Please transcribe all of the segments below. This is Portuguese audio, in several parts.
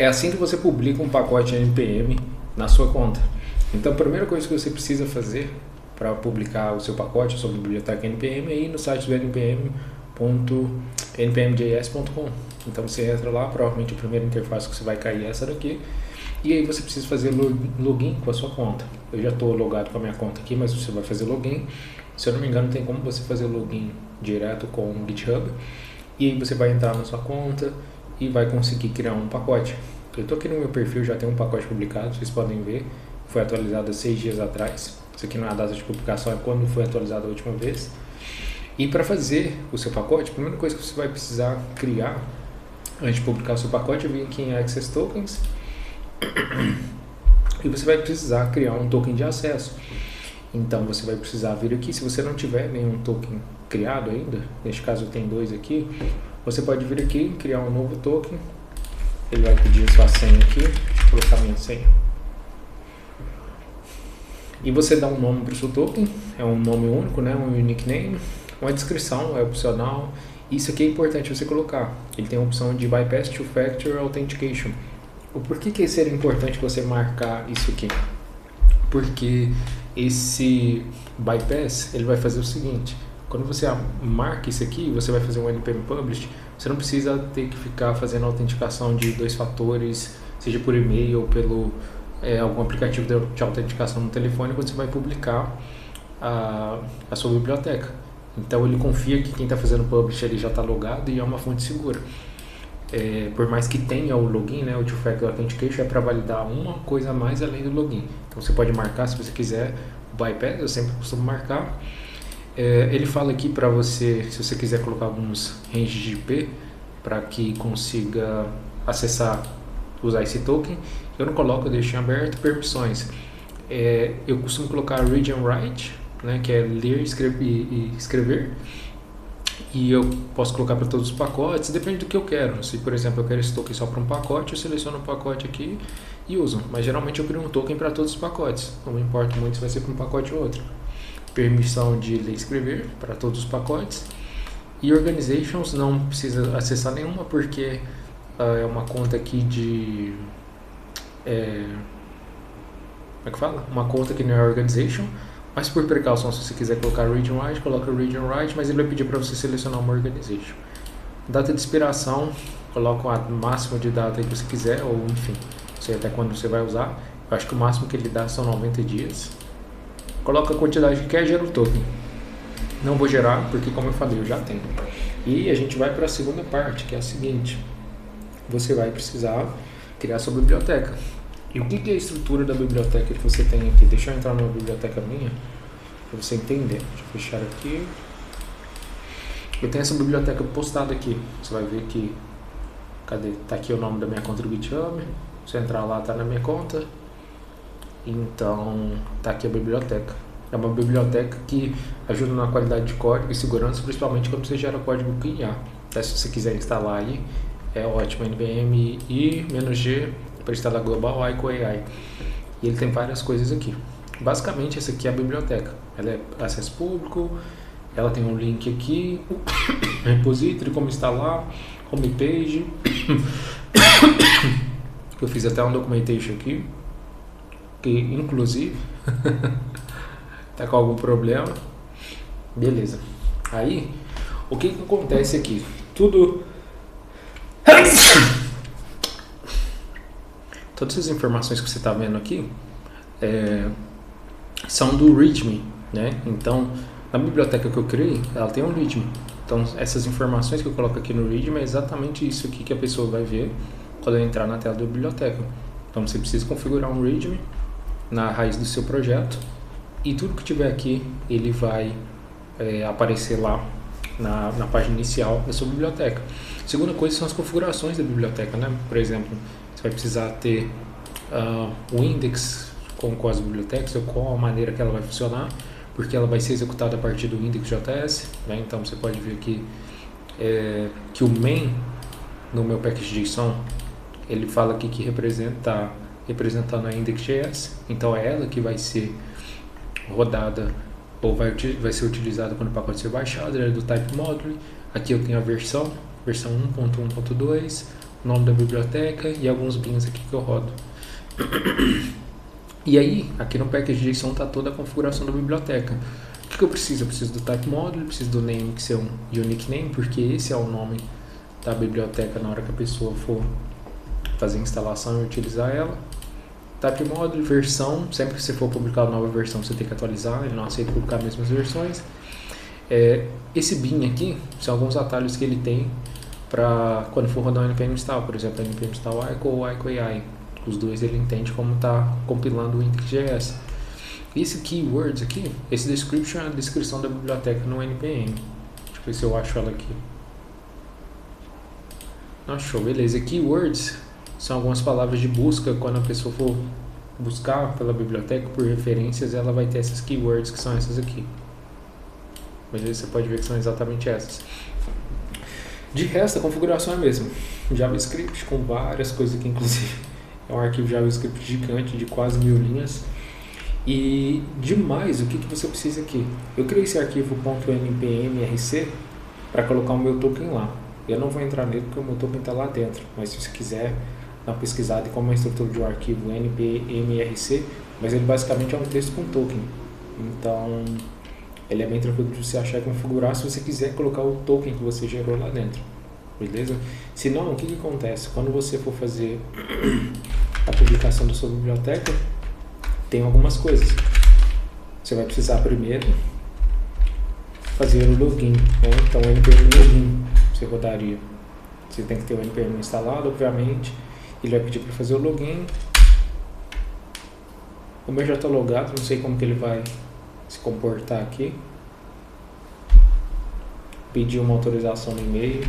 É assim que você publica um pacote NPM na sua conta. Então a primeira coisa que você precisa fazer para publicar o seu pacote, a sua biblioteca NPM, é ir no site do npm.npmjs.com. Então você entra lá, provavelmente a primeira interface que você vai cair é essa daqui. E aí você precisa fazer login com a sua conta. Eu já estou logado com a minha conta aqui, mas você vai fazer login. Se eu não me engano, tem como você fazer login direto com o GitHub. E aí você vai entrar na sua conta e vai conseguir criar um pacote. Eu estou aqui no meu perfil, já tem um pacote publicado, vocês podem ver. Foi atualizado há 6 dias atrás. Isso aqui não é a data de publicação, é quando foi atualizado a última vez. E para fazer o seu pacote, a primeira coisa que você vai precisar criar antes de publicar o seu pacote é vir aqui em Access Tokens. E você vai precisar criar um token de acesso. Então você vai precisar vir aqui, se você não tiver nenhum token criado ainda, neste caso tem 2 aqui, você pode vir aqui, criar um novo token. Ele vai pedir a sua senha aqui, deixa eu colocar minha senha. E você dá um nome para o seu token, é um nome único, né? Um unique name, uma descrição, é opcional. Isso aqui é importante você colocar. Ele tem a opção de Bypass Two-Factor Authentication. O porquê que seria importante você marcar isso aqui? Porque esse bypass, ele vai fazer o seguinte: quando você marca isso aqui, você vai fazer um npm publish, você não precisa ter que ficar fazendo autenticação de 2 fatores, seja por e-mail ou pelo algum aplicativo de autenticação no telefone, quando você vai publicar a sua biblioteca. Então ele confia que quem está fazendo publish ele já está logado e é uma fonte segura. Por mais que tenha o login, né, o Two-Factor Authentication é para validar uma coisa a mais além do login. Então você pode marcar se você quiser o bypass, eu sempre costumo marcar. Ele fala aqui para você, se você quiser colocar alguns ranges de IP para que consiga acessar, usar esse token. Eu não coloco, eu deixo em aberto. Permissões, eu costumo colocar read and write, né, que é ler e escrever. E eu posso colocar para todos os pacotes, depende do que eu quero. Se, por exemplo, eu quero esse token só para um pacote, eu seleciono o pacote aqui e uso. Mas geralmente eu crio um token para todos os pacotes. Não me importa muito se vai ser para um pacote ou outro. Permissão de ler e escrever para todos os pacotes. E organizations não precisa acessar nenhuma, porque é uma conta aqui de... como é que fala? Uma conta que não é organization. Mas por precaução, se você quiser colocar read and write, coloca read and write, mas ele vai pedir para você selecionar uma organization. Data de expiração, coloca o máximo de data que você quiser, ou enfim, não sei até quando você vai usar. Eu acho que o máximo que ele dá são 90 dias. Coloca a quantidade que quer, gera o token. Não vou gerar, porque como eu falei, eu já tenho. E a gente vai para a segunda parte, que é a seguinte. Você vai precisar criar sua biblioteca. E o que é a estrutura da biblioteca que você tem aqui? Deixa eu entrar numa biblioteca minha para você entender. Deixa eu fechar aqui. Eu tenho essa biblioteca postada aqui. Você vai ver que... Cadê? Tá aqui o nome da minha conta do GitHub. Se eu entrar lá, tá na minha conta. Então, tá aqui a biblioteca. É uma biblioteca que ajuda na qualidade de código e segurança, principalmente quando você gera código com IA. Então, se você quiser instalar aí, é ótimo. NPM i-g para instalar Global AI com AI. E ele tem várias coisas aqui. Basicamente, essa aqui é a biblioteca. Ela é acesso público, ela tem um link aqui, repository, como instalar, homepage. Eu fiz até um documentation aqui, que inclusive tá com algum problema. Beleza. Aí, o que acontece aqui? Todas essas informações que você está vendo aqui são do README, né? Então, na biblioteca que eu criei, ela tem um README. Então, essas informações que eu coloco aqui no README é exatamente isso aqui que a pessoa vai ver quando entrar na tela da biblioteca. Então, você precisa configurar um README na raiz do seu projeto e tudo que tiver aqui, ele vai aparecer lá na página inicial da sua biblioteca. Segunda coisa são as configurações da biblioteca, né? Por exemplo, você vai precisar ter o index com as bibliotecas, ou qual a maneira que ela vai funcionar, porque ela vai ser executada a partir do index.js, né? Então você pode ver aqui que o main no meu package.json, ele fala aqui que representando a index.js, então é ela que vai ser rodada ou vai ser utilizada quando o pacote ser baixado. Ela é do type module. Aqui eu tenho a versão 1.1.2, nome da biblioteca e alguns bins aqui que eu rodo. E aí, aqui no package.json está toda a configuração da biblioteca. O que eu preciso? Eu preciso do type module, preciso do name, que é um unique name, porque esse é o nome da biblioteca na hora que a pessoa for fazer a instalação e utilizar ela. Type module, versão, sempre que você for publicar uma nova versão você tem que atualizar, ele não aceita publicar as mesmas versões. Esse bin aqui são alguns atalhos que ele tem para quando for rodar um npm install, por exemplo, npm install ICO ou ICO AI. Os dois ele entende como está compilando o index.js. Esse keywords aqui, esse description é a descrição da biblioteca no npm. Deixa eu ver se eu acho ela aqui. Achou, beleza. Keywords são algumas palavras de busca. Quando a pessoa for buscar pela biblioteca por referências, ela vai ter essas keywords, que são essas aqui. Beleza? Você pode ver que são exatamente essas. De resto, a configuração é a mesma. JavaScript com várias coisas aqui, inclusive. É um arquivo JavaScript gigante de quase 1000 linhas. E demais, o que você precisa aqui? Eu criei esse arquivo .npmrc para colocar o meu token lá. Eu não vou entrar nele porque o meu token está lá dentro, mas se você quiser dar uma pesquisada em como é a estrutura de um arquivo npmrc, mas ele basicamente é um texto com token. Então, ele é bem tranquilo de você achar e configurar se você quiser colocar o token que você gerou lá dentro. Beleza? Se não, o que acontece? Quando você for fazer a publicação da sua biblioteca, tem algumas coisas. Você vai precisar primeiro fazer o login, né? Então, o npm login você rodaria. Você tem que ter o npm instalado, obviamente. Ele vai pedir para fazer o login. O meu já está logado, não sei como que ele vai se comportar aqui. Pedir uma autorização no e-mail.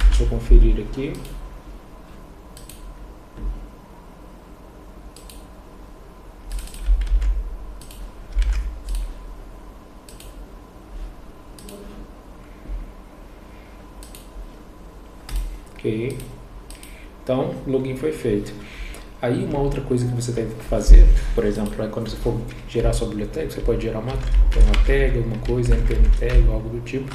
Deixa eu conferir aqui. Ok. Então, o login foi feito. Aí, uma outra coisa que você deve fazer, por exemplo, quando você for gerar sua biblioteca, você pode gerar uma tag, alguma coisa, npm tag, algo do tipo.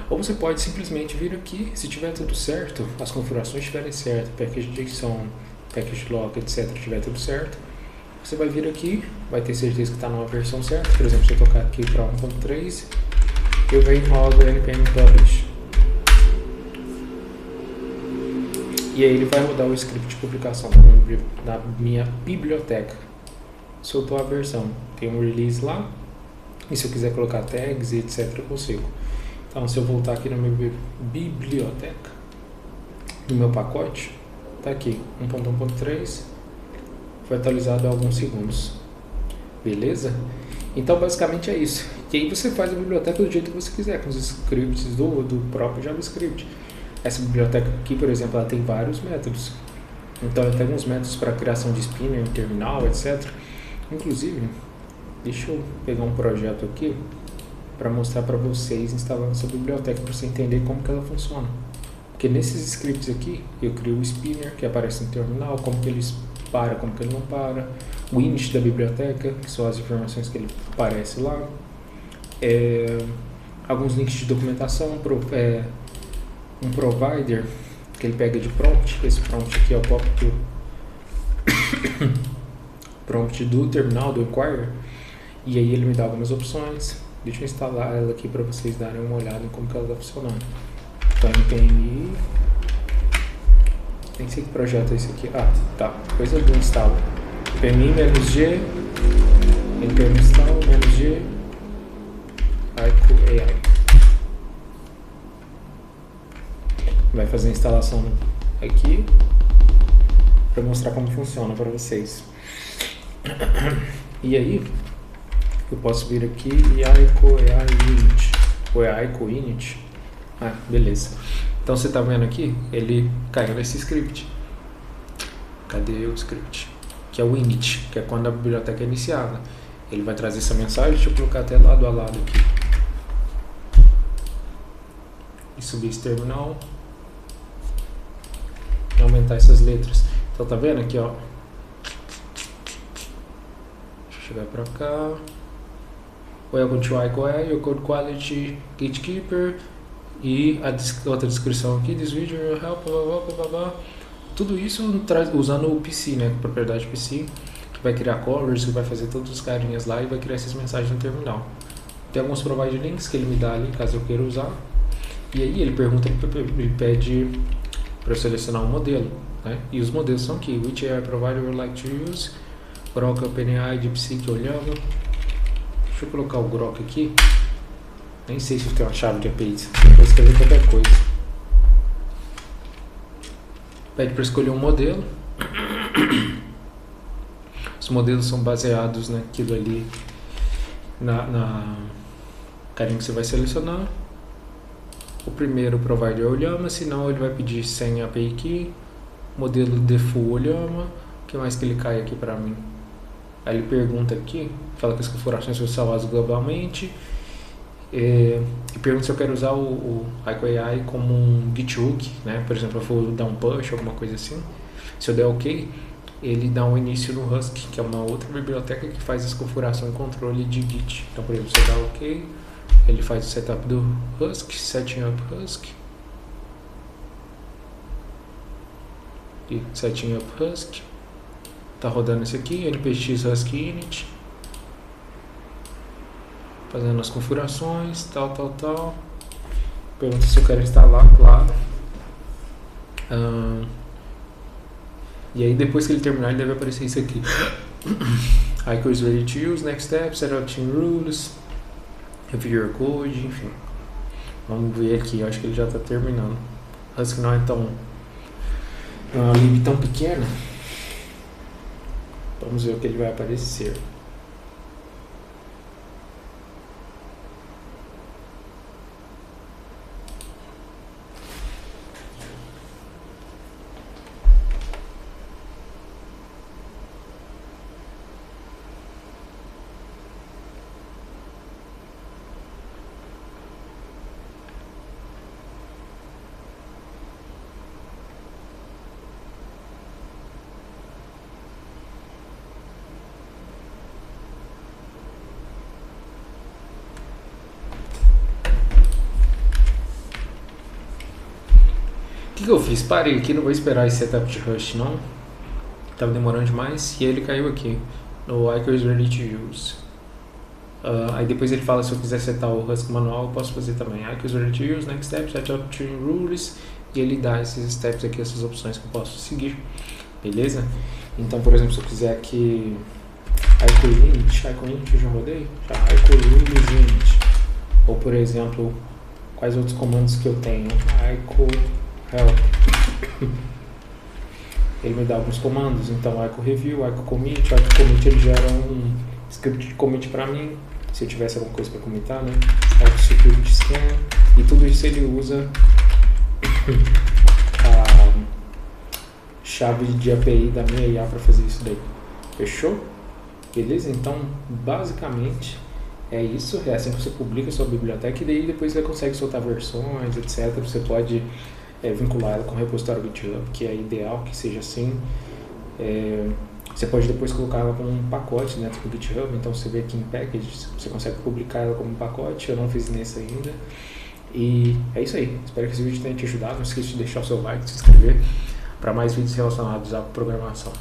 Ou você pode simplesmente vir aqui, se tiver tudo certo, as configurações estiverem certas, package.json, package.lock, etc, tiver tudo certo, você vai vir aqui, vai ter certeza que está numa versão certa. Por exemplo, se eu tocar aqui para 1.3, eu venho rodo npm publish. E aí ele vai rodar o script de publicação na minha biblioteca. Soltou a versão, tem um release lá, e se eu quiser colocar tags e etc, eu consigo. Então, se eu voltar aqui na minha biblioteca, no meu pacote, tá aqui, 1.1.3, foi atualizado há alguns segundos. Beleza? Então, basicamente é isso. E aí você faz a biblioteca do jeito que você quiser, com os scripts do próprio JavaScript. Essa biblioteca aqui, por exemplo, ela tem vários métodos. Então, ela tem alguns métodos para criação de spinner, terminal, etc. Inclusive, deixa eu pegar um projeto aqui para mostrar para vocês instalando essa biblioteca para você entender como que ela funciona. Porque nesses scripts aqui, eu crio o spinner que aparece no terminal, como que ele para, como que ele não para, o init da biblioteca, que são as informações que ele aparece lá, alguns links de documentação, um provider que ele pega de prompt, esse prompt aqui é o prompt do terminal, do inquiry, e aí ele me dá algumas opções. Deixa eu instalar ela aqui para vocês darem uma olhada em como que ela está funcionando. Então, npm, nem sei que projeto é esse aqui. Ah, tá, depois eu instalo npm-g, npm install -g, ICO AI. Vai fazer a instalação aqui para mostrar como funciona para vocês. E aí, eu posso vir aqui e ICO AI init, ou é ICO init. Ah, beleza. Então você tá vendo aqui, ele caiu nesse script. Cadê o script? Que é o init, que é quando a biblioteca é iniciada. Ele vai trazer essa mensagem, deixa eu colocar até lado a lado aqui. E subir esse terminal. E aumentar essas letras. Então tá vendo aqui, ó. Deixa eu chegar pra cá. Welcome to ICO AI, your code quality gatekeeper. E a outra descrição aqui, this video will help, blá blá blá blá blá. Tudo isso usando o PC, né? Propriedade PC, que vai criar colors, que vai fazer todos os carinhas lá e vai criar essas mensagens no terminal. Tem alguns provide links que ele me dá ali, caso eu queira usar. E aí ele pergunta, ele pede para eu selecionar um modelo, né? E os modelos são aqui: which AI provider you would like to use, Grok, OpenAI, DeepSeek, Olhama. Deixa eu colocar o Grok aqui. Nem sei se tem uma chave de APIs, vou escrever qualquer coisa. Pede para escolher um modelo. Os modelos são baseados naquilo ali, na carinha que você vai selecionar. O primeiro provider é o Olhama, senão ele vai pedir sem API key. Modelo default Olhama. O que mais que ele cai aqui para mim? Aí ele pergunta aqui, fala que as configurações são salvadas globalmente. E pergunta se eu quero usar o IcoAI como um GitHook, né? Por exemplo, eu vou dar um push, alguma coisa assim. Se eu der OK, ele dá um início no Husky, que é uma outra biblioteca que faz essa configuração e controle de Git. Então, por exemplo, se eu dar OK, ele faz o setup do Husky, setting up Husky. E setting up Husky. Tá rodando esse aqui, npx Husky init. Fazendo as configurações, tal. Pergunta se eu quero instalar, claro. E aí depois que ele terminar, ele deve aparecer isso aqui. Ico is ready to use, next step, set up team rules, review your code, enfim. Vamos ver aqui, eu acho que ele já está terminando. Husky não é uma lib tão pequena. Vamos ver o que ele vai aparecer. O que eu fiz? Parei aqui, não vou esperar esse setup de Rush não. Tava demorando demais. E aí ele caiu aqui no Ico is ready to use. Aí depois ele fala se eu quiser setar o Husky manual, eu posso fazer também. Ico is ready to use, next step, set up tuning rules. E ele dá esses steps aqui, essas opções que eu posso seguir. Beleza? Então, por exemplo, se eu quiser aqui Ico init eu já rodei? Já, Ico rules init. Ou por exemplo, quais outros comandos que eu tenho? Ico help. Ele me dá alguns comandos, então Ico review, Ico commit ele gera um script de commit para mim, se eu tivesse alguma coisa para comentar, né? Ico security scan, e tudo isso ele usa a chave de API da minha IA para fazer isso daí. Fechou? Beleza? Então, basicamente é isso, é assim que você publica a sua biblioteca e daí depois você consegue soltar versões, etc. Você pode vincular ela com o repositório GitHub, que é ideal que seja assim. Você pode depois colocar ela como um pacote dentro do GitHub, então você vê aqui em Packages, você consegue publicar ela como um pacote, eu não fiz nesse ainda. E é isso aí, espero que esse vídeo tenha te ajudado, não esqueça de deixar o seu like, se inscrever para mais vídeos relacionados à programação.